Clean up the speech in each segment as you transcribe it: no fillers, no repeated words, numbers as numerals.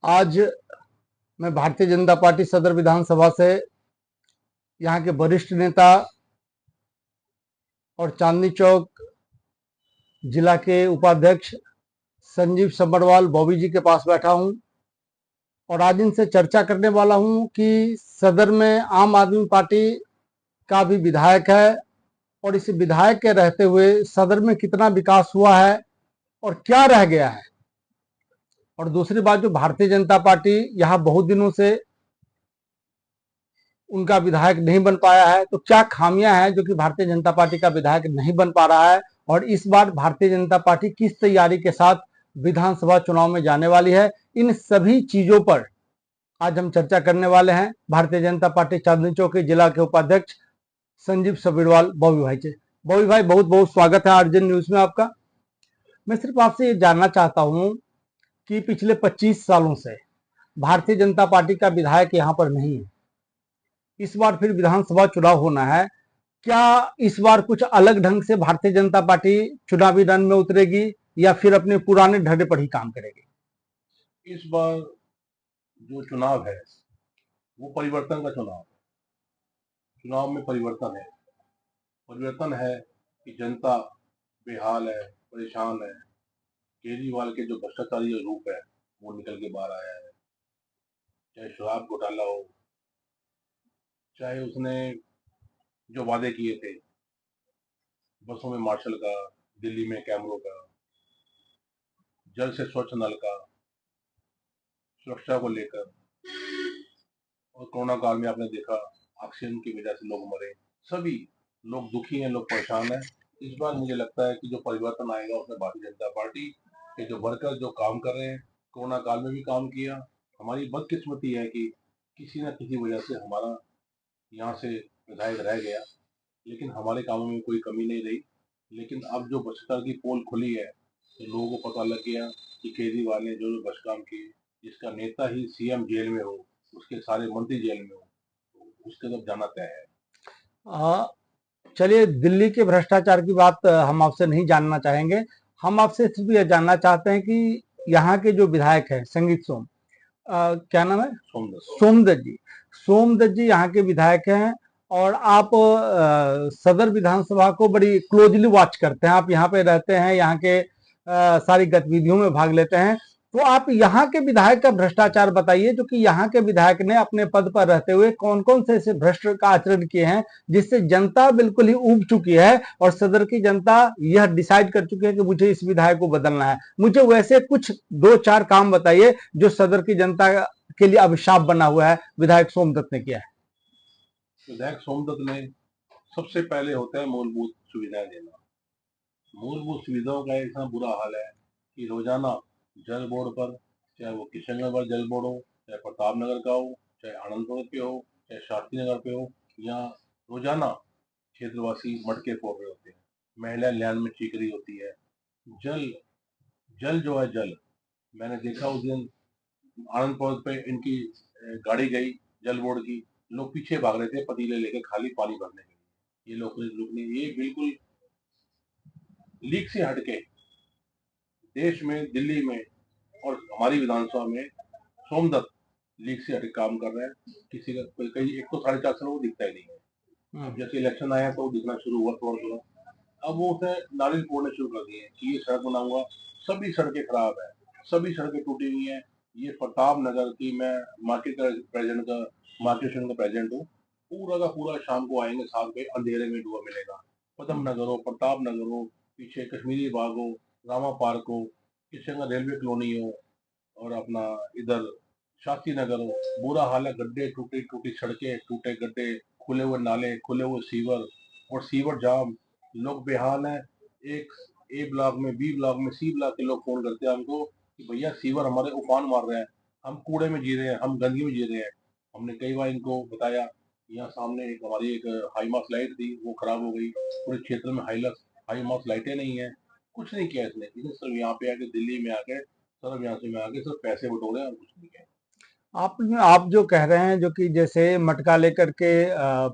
आज मैं भारतीय जनता पार्टी सदर विधानसभा से यहाँ के वरिष्ठ नेता और चांदनी चौक जिला के उपाध्यक्ष संजीव सबरवाल बॉबी जी के पास बैठा हूँ और आज इनसे चर्चा करने वाला हूँ कि सदर में आम आदमी पार्टी का भी विधायक है और इस विधायक के रहते हुए सदर में कितना विकास हुआ है और क्या रह गया है। और दूसरी बात, जो भारतीय जनता पार्टी यहाँ बहुत दिनों से उनका विधायक नहीं बन पाया है, तो क्या खामियां हैं जो कि भारतीय जनता पार्टी का विधायक नहीं बन पा रहा है और इस बार भारतीय जनता पार्टी किस तैयारी के साथ विधानसभा चुनाव में जाने वाली है। इन सभी चीजों पर आज हम चर्चा करने वाले हैं भारतीय जनता पार्टी चांदनी चौक के जिला के उपाध्यक्ष संजीव सबरवाल बॉबी भाई से। बॉबी भाई, बहुत बहुत स्वागत है आरजन न्यूज में आपका। मैं सिर्फ आपसे ये जानना चाहता हूं कि पिछले 25 सालों से भारतीय जनता पार्टी का विधायक यहाँ पर नहीं है, इस बार फिर विधानसभा चुनाव होना है, क्या इस बार कुछ अलग ढंग से भारतीय जनता पार्टी चुनावी रण में उतरेगी या फिर अपने पुराने ढर्रे पर ही काम करेगी? इस बार जो चुनाव है वो परिवर्तन का चुनाव है। चुनाव में परिवर्तन है कि जनता बेहाल है, परेशान है। केजरीवाल के जो भ्रष्टाचारी रूप है वो निकल के बाहर आया है। चाहे शराब घोटाला हो, चाहे उसने जो वादे किए थे बसों में मार्शल का, दिल्ली में कैमरों का, जल से स्वच्छ नल का, सुरक्षा को लेकर, और कोरोना काल में आपने देखा ऑक्सीजन की वजह से लोग मरे। सभी लोग दुखी हैं, लोग परेशान हैं। इस बार मुझे लगता है कि जो परिवर्तन आएगा उसमें भारतीय जनता पार्टी के जो वर्कर जो काम कर रहे हैं, कोरोना काल में भी काम किया। हमारी बदकिस्मती है कि किसी न किसी वजह से हमारा यहाँ से विधायक रह गया, लेकिन हमारे कामों में कोई कमी नहीं रही। लेकिन अब जो भ्रष्टाचार की पोल खुली है तो लोगों को पता लग गया कि केजरीवाल ने जो जो भ्रष्ट काम किए, जिसका नेता ही सीएम जेल में हो, उसके सारे मंत्री जेल में हो, तो उसके तरफ जाना तय है। चलिए, दिल्ली के भ्रष्टाचार की बात हम आपसे नहीं जानना चाहेंगे। हम आपसे सिर्फ यह जानना चाहते हैं कि यहाँ के जो विधायक है संगीत सोम, क्या नाम है, सोमदत्त जी, सोमदत्त जी यहाँ के विधायक हैं और आप सदर विधानसभा को बड़ी क्लोजली वॉच करते हैं। आप यहाँ पे रहते हैं, यहाँ के सारी गतिविधियों में भाग लेते हैं, तो आप यहाँ के विधायक का भ्रष्टाचार बताइए, जो कि यहाँ के विधायक ने अपने पद पर रहते हुए कौन कौन से ऐसे भ्रष्ट का आचरण किए हैं जिससे जनता बिल्कुल ही ऊब चुकी है और सदर की जनता यह डिसाइड कर चुकी है कि मुझे इस विधायक को बदलना है। मुझे वैसे कुछ 2-4 काम बताइए जो सदर की जनता के लिए अभिशाप बना हुआ है विधायक सोमदत्त ने किया है। विधायक सोमदत्त ने सबसे पहले होता है मूलभूत सुविधाएं देना। मूलभूत सुविधाओं का इतना बुरा हाल है कि रोजाना जल बोर्ड पर, चाहे वो किशनगढ़ जल बोर्ड हो, चाहे प्रताप नगर का हो, चाहे आनंदपुर पे हो, चाहे शास्त्री नगर पे हो, यहाँ रोजाना क्षेत्रवासी मटके फोड़ रहे होते हैं, महिला लैन में चीख रही होती है। जल जल जो है जल, मैंने देखा उस दिन आनंदपुर पे इनकी गाड़ी गई जल बोर्ड की, लोग पीछे भाग रहे थे पतीले लेके खाली पानी भरने के लिए। ये लोग ये बिल्कुल लीक से हटके देश में, दिल्ली में और हमारी विधानसभा में सोमदत्त लीग से हटके काम कर रहे हैं। किसी का कहीं एक तो 4.5 साल वो दिखता ही नहीं है। अब जैसे इलेक्शन आया तो दिखना शुरू हुआ थोड़ा थोड़ा। अब वो उसे नारियल फोड़ने शुरू कर दिए कि ये सड़क बनाऊंगा। सभी सड़कें खराब है, सभी सड़कें टूटी हुई हैं। ये प्रताप नगर की, मैं मार्केट का प्रेसिडेंट का मार्केट का प्रेसिडेंट हूँ, पूरा का पूरा शाम को आएंगे 7 बजे, अंधेरे में डूबा मिलेगा। पदम नगर हो, प्रताप नगर हो, पीछे कश्मीरी बाग हो, रामा पार्क हो, किशन रेलवे कॉलोनी हो, और अपना इधर शास्त्री नगर हो, बुरा हाल है। गड्ढे, टूटी टूटी सड़कें, टूटे गड्ढे, खुले हुए नाले, खुले हुए सीवर और सीवर जाम। लोग बेहाल हैं। एक ए ब्लॉक में, बी ब्लॉक में, सी ब्लॉक के लोग फोन करते हैं हमको कि भैया सीवर हमारे उफान मार रहे हैं, हम कूड़े में जी रहे हैं, हम गंदगी में जी रहे हैं। हमने कई बार इनको बताया। यहाँ सामने एक हमारी एक हाई मास लाइट थी, वो खराब हो गई। पूरे क्षेत्र में हाई मास लाइटें नहीं है। कुछ नहीं किया इसने, सिर्फ यहाँ पे आके, दिल्ली में आके, सिर्फ यहाँ से में आके सिर्फ पैसे बटोरे और कुछ नहीं किया। आप जो कह रहे हैं, जो कि जैसे मटका लेकर के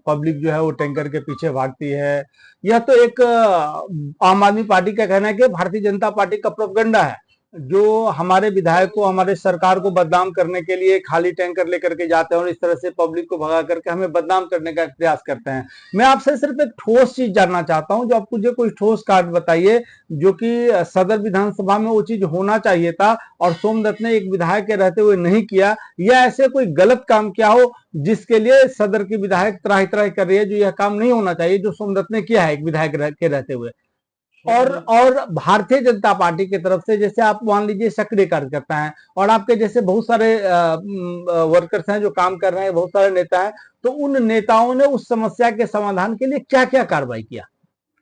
पब्लिक जो है वो टैंकर के पीछे भागती है, यह तो एक आम आदमी पार्टी का कहना है कि भारतीय जनता पार्टी का प्रोपगंडा है। जो हमारे विधायक को, हमारे सरकार को बदनाम करने के लिए खाली टैंकर लेकर के जाते हैं और इस तरह से पब्लिक को भगा करके हमें बदनाम करने का प्रयास करते हैं। मैं आपसे सिर्फ एक ठोस चीज जानना चाहता हूं, जो आप मुझे कोई ठोस कार्य बताइए जो कि सदर विधानसभा में वो चीज होना चाहिए था और सोमदत्त ने एक विधायक के रहते हुए नहीं किया, या ऐसे कोई गलत काम किया हो जिसके लिए सदर की विधायक त्राही त्राही कर रही है, जो यह काम नहीं होना चाहिए जो सोमदत्त ने किया है एक विधायक के रहते हुए। और भारतीय जनता पार्टी की तरफ से जैसे आप मान लीजिए सक्रिय कार्यकर्ता हैं और आपके जैसे बहुत सारे वर्कर्स हैं जो काम कर रहे हैं, बहुत सारे नेता हैं, तो उन नेताओं ने उस समस्या के समाधान के लिए क्या क्या कार्रवाई किया?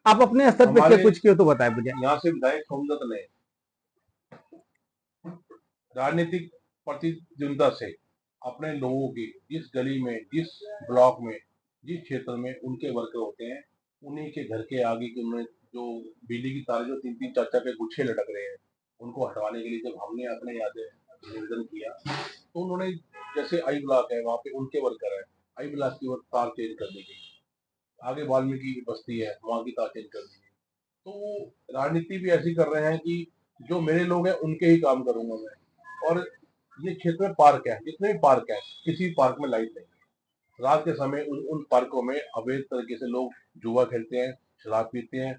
आप अपने स्तर पे कुछ किए तो बताएं मुझे। यहाँ से विधायक सोमदत्त ने राजनीतिक प्रतिद्वंदता से अपने लोगों की, जिस गली में, जिस ब्लॉक में, जिस क्षेत्र में उनके वर्कर होते हैं, उन्हीं के घर के आगे के उन्होंने जो बिजली की तारें जो 3-3 4-4 के गुच्छे लटक रहे हैं, उनको हटवाने के लिए जब हमने अपने यहाँ से निवेदन किया, तो उन्होंने, जैसे आई ब्लॉक है वहाँ पे उनके वर्कर है, आई ब्लॉक की तार चेंज कर दी गई, आगे वाल्मीकि बस्ती है वहाँ की तार चेंज कर दी गई। तो वो राजनीति भी ऐसी कर रहे हैं कि जो मेरे लोग हैं उनके ही काम करूंगा मैं। और ये क्षेत्र में पार्क है, जितने भी पार्क है, किसी पार्क में लाइट नहीं है। रात के समय उन पार्कों में अवैध तरीके से लोग जुआ खेलते हैं, शराब पीते हैं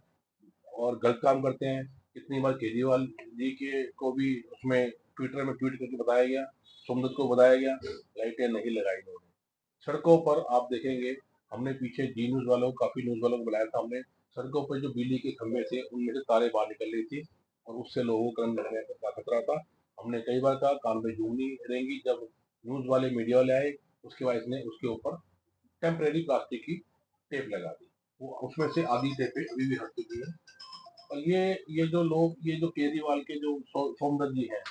और गलत काम करते हैं। कितनी बार केजरीवाल जी के को भी उसमें ट्विटर में ट्वीट करके बताया गया, सोमदत्त को बताया गया, लाइटें नहीं लगाई उन्होंने। सड़कों पर आप देखेंगे, हमने पीछे जी न्यूज वालों को, काफी न्यूज वालों को बुलाया था हमने, सड़कों पर जो बिजली के खंभे थे उनमें से तारे बाहर निकल रही थी और उससे लोगों को करंट लगने का खतरा था। हमने कई बार कहा कान पे जूं नहीं रहेंगी, जब न्यूज वाले, मीडिया वाले आए, उसके बाद इसने उसके ऊपर टेम्परेरी प्लास्टिक की टेप लगा दी। वो उसमें से आधी टेपें अभी भी हट चुकी है। और ये जो लोग, ये जो केजरीवाल के जो सोमदत्त जी हैं,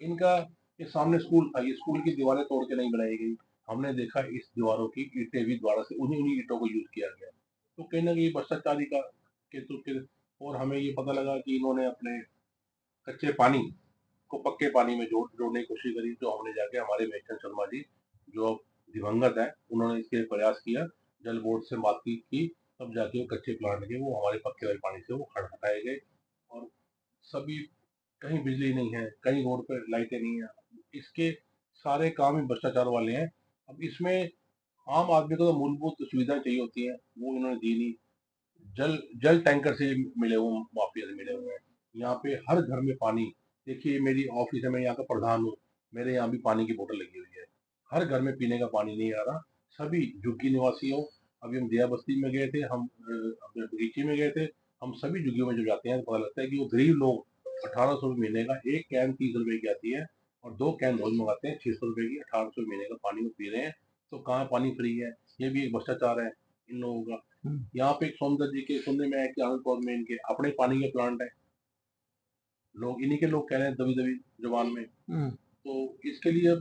इनका, ये सामने स्कूल था, ये स्कूल की दीवारें तोड़ के नहीं बनाई गई। हमने देखा इस दीवारों की ईंटें भी दोबारा से उन्हीं उन्हीं ईंटों को यूज किया गया। तो कहीं ना कहीं भ्रष्टाचारी का के तो फिर, और हमें ये पता लगा कि इन्होंने अपने कच्चे पानी को पक्के पानी में जोड़ने की कोशिश करी। जो हमने जाके, हमारे मेघचंद शर्मा जी जो अब दिवंगत है, उन्होंने इसके लिए प्रयास किया, जल बोर्ड से बातचीत की, तब जाके वो कच्चे प्लांट के वो हमारे पक्के वाले पानी से वो हटाए गए। और सभी, कहीं बिजली नहीं है, कहीं रोड पे लाइटें नहीं है, इसके सारे काम ही भ्रष्टाचार वाले हैं। अब इसमें आम आदमी को तो मूलभूत सुविधाएं चाहिए होती हैं, वो इन्होंने दी नहीं। जल जल टैंकर से मिले हुए, माफिया से मिले हुए हैं। यहाँ पे हर घर में पानी, देखिए मेरी ऑफिस है, मैं यहाँ का प्रधान हूँ, मेरे यहाँ भी पानी की बोतल लगी हुई है। हर घर में पीने का पानी नहीं आ रहा। सभी झुग्गी निवासी हो, अभी हम दिया बस्ती में गए थे, हम अपने बगीचे में गए थे, हम सभी झुग्गियों में जो जाते हैं तो पता लगता है कि वो गरीब लोग 1800 महीने का, एक कैन 30 रुपए की आती है और 2 कैन रोज मंगाते हैं 600 रुपए की, 1800 महीने का पानी वो पी रहे हैं। तो कहाँ पानी फ्री है? ये भी एक भ्रष्टाचार है इन लोगों का। यहाँ पे एक सोमदत्त जी के सुनने में आया कि आनंदपुर में इनके अपने पानी के प्लांट है, लोग इन्हीं के लोग कह रहे हैं दबी दबी जुबान में। तो इसके लिए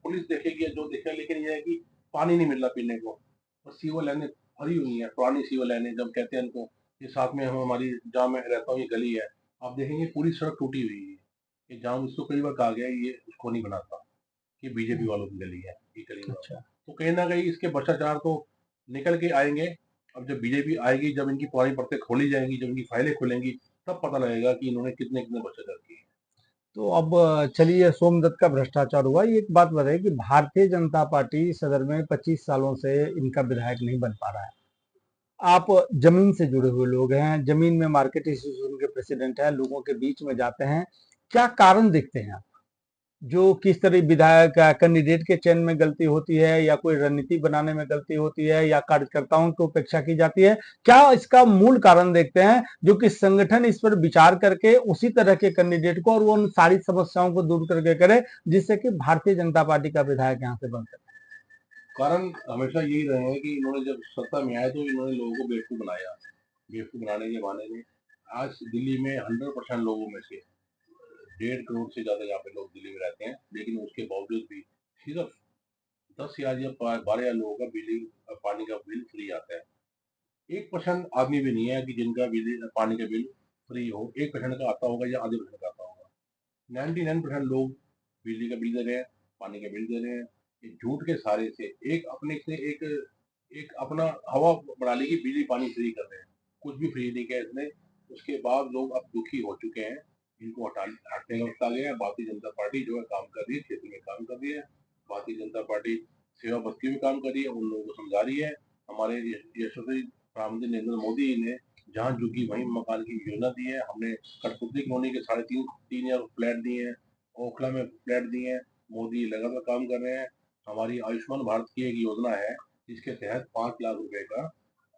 पुलिस देखेगी जो देखेगा, लेकिन यह है कि पानी नहीं मिल रहा पीने को, और सीवर लाइनें भरी हुई है, पुरानी सीवर लाइनें, जब कहते हैं इनको ये साथ में, हम हमारी जहाँ मैं रहता हूँ ये गली है, आप देखेंगे पूरी सड़क टूटी हुई है। ये जहाँ उसको कई बार कहा गया ये उसको नहीं बनाता, ये बीजेपी वालों की गली है, ये गली वालों। अच्छा। तो कहीं ना कहीं इसके भ्रष्टाचार तो निकल के आएंगे। अब जब बीजेपी आएगी, जब इनकी पुरानी परतें खोली जाएंगी, जब इनकी फाइलें खुलेंगी, तब पता लगेगा कि इन्होंने कितने कितने भ्रष्टाचार किए। तो अब चलिए, सोमदत्त का भ्रष्टाचार हुआ, ये एक बात बताइए कि भारतीय जनता पार्टी सदर में 25 सालों से इनका विधायक नहीं बन पा रहा है। आप जमीन से जुड़े हुए लोग हैं, जमीन में मार्केट एसोसिएशन के प्रेसिडेंट हैं, लोगों के बीच में जाते हैं, क्या कारण देखते हैं आप, जो किस तरह विधायक कैंडिडेट के चयन में गलती होती है, या कोई रणनीति बनाने में गलती होती है, या कार्यकर्ताओं की उपेक्षा की जाती है? क्या इसका मूल कारण देखते हैं जो कि संगठन इस पर विचार करके उसी तरह के कैंडिडेट को और वो उन सारी समस्याओं को दूर करके करे, जिससे कि भारतीय जनता पार्टी का विधायक यहाँ से बन सके? कारण हमेशा यही रहे हैं कि इन्होंने जब सत्ता में आए तो इन्होंने लोगों को बेवकूफ बनाया। बेवकूफ बनाने के बहाने में आज दिल्ली में 100% लोगों में से 1.5 करोड़ से ज्यादा यहाँ पे लोग दिल्ली में रहते हैं, लेकिन उसके बावजूद भी सिर्फ 10 या 12 लोगों का बिजली पानी का बिल फ्री आता है। 1% आदमी भी नहीं है कि जिनका बिजली पानी का बिल फ्री हो। 1% का आता होगा या आधे परसेंट का आता होगा। 99% लोग बिजली का बिल दे रहे हैं, पानी का बिल दे रहे हैं। ये झूठ के सहारे से एक अपने से एक अपना हवा बना ली कि बिजली पानी फ्री कर रहे हैं। कुछ भी फ्री नहीं किया इसने। उसके बाद लोग अब दुखी हो चुके हैं। इनको हटने का वक्त आ गया है। भारतीय जनता पार्टी जो है काम कर रही है, क्षेत्र में काम कर रही है। भारतीय जनता पार्टी सेवा बस्ती में काम कर रही है, उन लोगों को समझा रही है। हमारे यशस्वी प्रधानमंत्री नरेंद्र मोदी ने जहाँ झुकी वहीं मकान की योजना दी है। हमने कठपुतली कॉलोनी के 3.5 फ्लैट दिए हैं, ओखला में फ्लैट दिए हैं। मोदी लगातार काम कर रहे हैं। हमारी आयुष्मान भारत की एक योजना है जिसके तहत 5 लाख रुपए का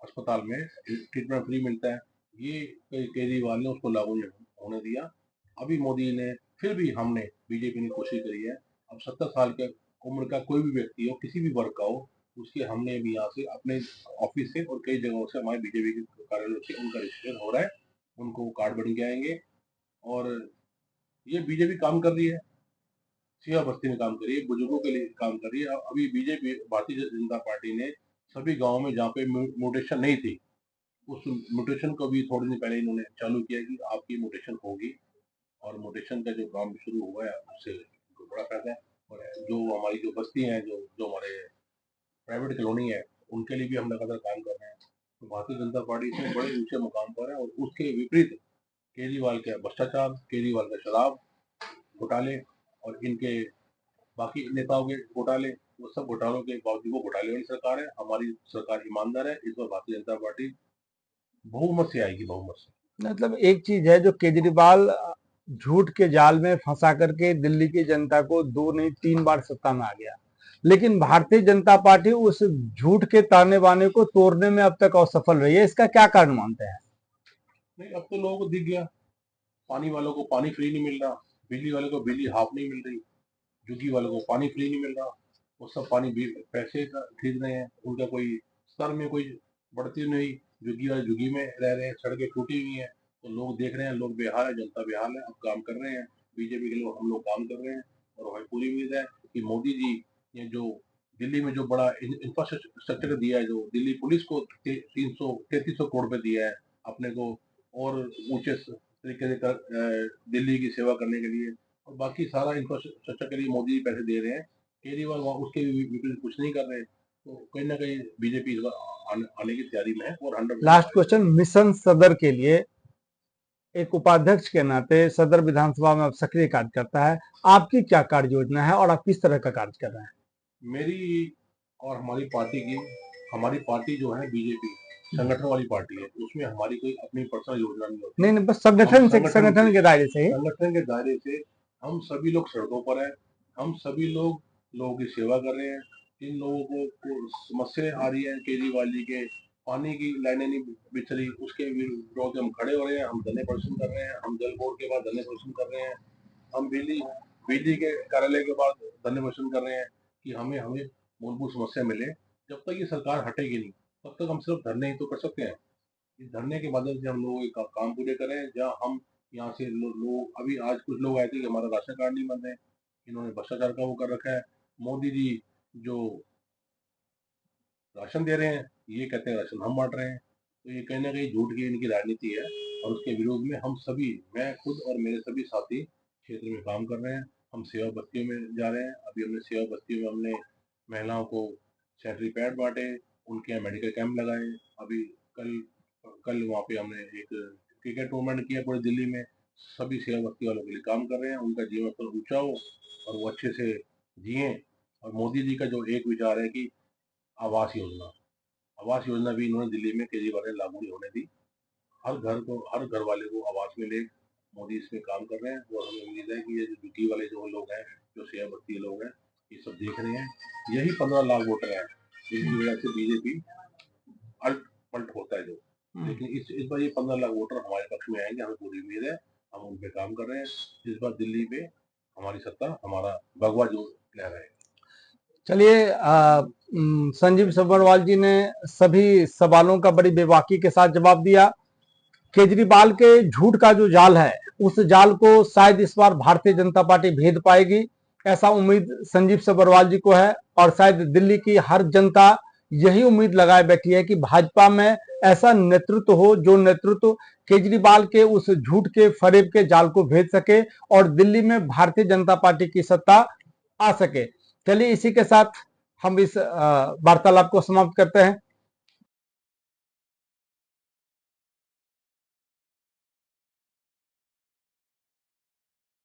अस्पताल में ट्रीटमेंट फ्री मिलता है। ये केजरीवाल ने उसको लागू नहीं होने दिया। अभी मोदी ने फिर भी हमने बीजेपी ने कोशिश करी है। अब 70 साल के उम्र का कोई भी व्यक्ति हो, किसी भी वर्ग का हो, उसके हमने भी यहाँ से अपने ऑफिस से और कई जगहों से हमारे बीजेपी के कार्यालय से उनका रजिस्ट्रेशन हो रहा है। उनको कार्ड बन के आएंगे और ये बीजेपी काम कर रही है, सेवा बस्ती में काम कर रही है, बुजुर्गों के लिए काम कर रही है। अभी बीजेपी भारतीय जनता पार्टी ने सभी गाँव में जहाँ पे म्यूटेशन नहीं थी, उस म्यूटेशन को भी थोड़े दिन पहले इन्होंने चालू किया कि आपकी म्यूटेशन होगी और म्यूटेशन का जो काम शुरू हुआ है उससे बड़ा फायदा है। और जो हमारी जो बस्ती है, जो जो हमारे प्राइवेट कॉलोनी है, उनके लिए भी हम लगातार काम कर रहे हैं। तो भारतीय जनता पार्टी इसमें बड़े ऊंचे मुकाम पर है। और उसके विपरीत केजरीवाल का भ्रष्टाचार, केजरीवाल का शराब घोटाले और इनके बाकी नेताओं के घोटाले, वो सब घोटालों के बावजूद वो घोटाले वाली सरकार है। हमारी सरकार ईमानदार है। इस बार भारतीय जनता पार्टी बहुमत से आएगी, बहुमत से। मतलब एक चीज है जो केजरीवाल झूठ के जाल में फंसा करके दिल्ली की जनता को 2 नहीं 3 बार सत्ता में आ गया, लेकिन भारतीय जनता पार्टी उस झूठ के ताने बाने को तोड़ने में अब तक असफल रही है। इसका क्या कारण मानते हैं? नहीं, अब तो लोगों को दिख गया। पानी वालों को पानी फ्री नहीं मिल रहा, बिजली वालों को बिजली हाफ नहीं मिल रही, झुग्गी वालों को पानी फ्री नहीं मिल रहा। वो सब पानी पैसे का खरीद रहे हैं। उनका कोई स्तर में कोई बढ़ती नहीं। झुग्गी वाले झुग्गी में रह रहे हैं, सड़कें टूटी हुई हैं, तो लोग देख रहे हैं, लोग बेहाल है, जनता बेहाल है। अब काम कर रहे हैं बीजेपी के लोग, हम लोग काम कर रहे हैं। और हमें पूरी उम्मीद है कि मोदी जी ने जो दिल्ली में जो बड़ा इंफ्रास्ट्रक्चर दिया है, जो दिल्ली पुलिस को 3300 करोड़ रुपए दिया है अपने को और ऊंचे तरीके से दिल्ली की सेवा करने के लिए, और बाकी सारा इंफ्रास्ट्रक्चर के लिए मोदी जी पैसे दे रहे हैं। केजरीवाल वहाँ उसके विपरीत कुछ नहीं कर रहे। तो कहीं ना कहीं बीजेपी इस बार आने की तैयारी में है। और 100 लास्ट क्वेश्चन, मिशन सदर के लिए एक उपाध्यक्ष के नाते सदर विधानसभा में अब सक्रिय कार्य करता है, आपकी क्या कार्य योजना है और आप किस तरह का कार्य कर रहे हैं? मेरी और हमारी पार्टी जो है बीजेपी संगठन वाली पार्टी है, उसमें हमारी कोई अपनी पर्सनल योजना नहीं होती। नहीं, बस संगठन के दायरे से ही। संगठन के दायरे से हम सभी लोग सड़कों पर हैं। हम सभी लोग लोगों की सेवा कर रहे हैं। जिन लोगों को समस्या आ रही है, केजरीवाल जी के पानी की लाइनें नहीं बिछ रही, उसके विरोध हम खड़े हो रहे हैं। हम धरने प्रदर्शन कर रहे हैं। हम जल बोर्ड के बाद धरने प्रदर्शन कर रहे हैं। हम बिजली के कार्यालय के बाद धरने प्रदर्शन कर रहे हैं कि हमें हमें मूलभूत समस्या मिले। जब तक ये सरकार हटेगी नहीं, तब तक हम सिर्फ धरने ही तो कर सकते हैं। इस धरने के माध्यम से हम लोग ये काम पूरे करें। जहाँ हम यहाँ से लोग अभी आज कुछ लोग आए थे कि हमारा राशन कार्ड नहीं बन रहे, इन्होंने भ्रष्टाचार का वो कर रखा है। मोदी जी जो राशन दे रहे हैं, ये कहते हैं राशन हम बांट रहे हैं। तो ये कहीं ना कहीं झूठ की इनकी राजनीति है। और उसके विरोध में हम सभी, मैं खुद और मेरे सभी साथी क्षेत्र में काम कर रहे हैं। हम सेवा बस्तियों में जा रहे हैं। अभी हमने सेवा बस्तियों में हमने महिलाओं को सैनिटरी पैड बांटे, उनके यहाँ मेडिकल कैंप लगाए। अभी कल कल वहाँ पे हमने एक क्रिकेट टूर्नामेंट किया पूरे दिल्ली में। सभी सेवा बस्ती वालों के लिए काम कर रहे हैं, उनका जीवन स्तर ऊंचा हो और वो अच्छे से जिए। और मोदी जी का जो एक विचार है कि आवास योजना, आवास योजना भी इन्होंने दिल्ली में केजरीवाल ने लागू नहीं होने दी। हर घर वाले को आवास मिले। मोदी इसमें काम कर रहे हैं। और हमें उम्मीद है कि ये जो ड्यूटी वाले जो लोग हैं, जो सेवा बस्ती लोग हैं, ये सब देख रहे हैं। यही 15 लाख वोटर हैं जिनकी वजह से बीजेपी अल्ट पल्ट होता है जो। लेकिन इस बार ये 15 लाख वोटर हमारे पक्ष में आएंगे, हमें पूरी उम्मीद है। हम उन पे काम कर रहे हैं। इस बार दिल्ली पे हमारी सत्ता, हमारा भगवा जो लहराएगा। चलिए, संजीव सब्बरवाल जी ने सभी सवालों का बड़ी बेबाकी के साथ जवाब दिया। केजरीवाल के झूठ का जो जाल है, उस जाल को शायद इस बार भारतीय जनता पार्टी भेद पाएगी, ऐसा उम्मीद संजीव सब्बरवाल जी को है। और शायद दिल्ली की हर जनता यही उम्मीद लगाए बैठी है कि भाजपा में ऐसा नेतृत्व हो जो नेतृत्व केजरीवाल के उस झूठ के फरेब के जाल को भेद सके और दिल्ली में भारतीय जनता पार्टी की सत्ता आ सके। चलिए, इसी के साथ हम इस वार्तालाप को समाप्त करते हैं।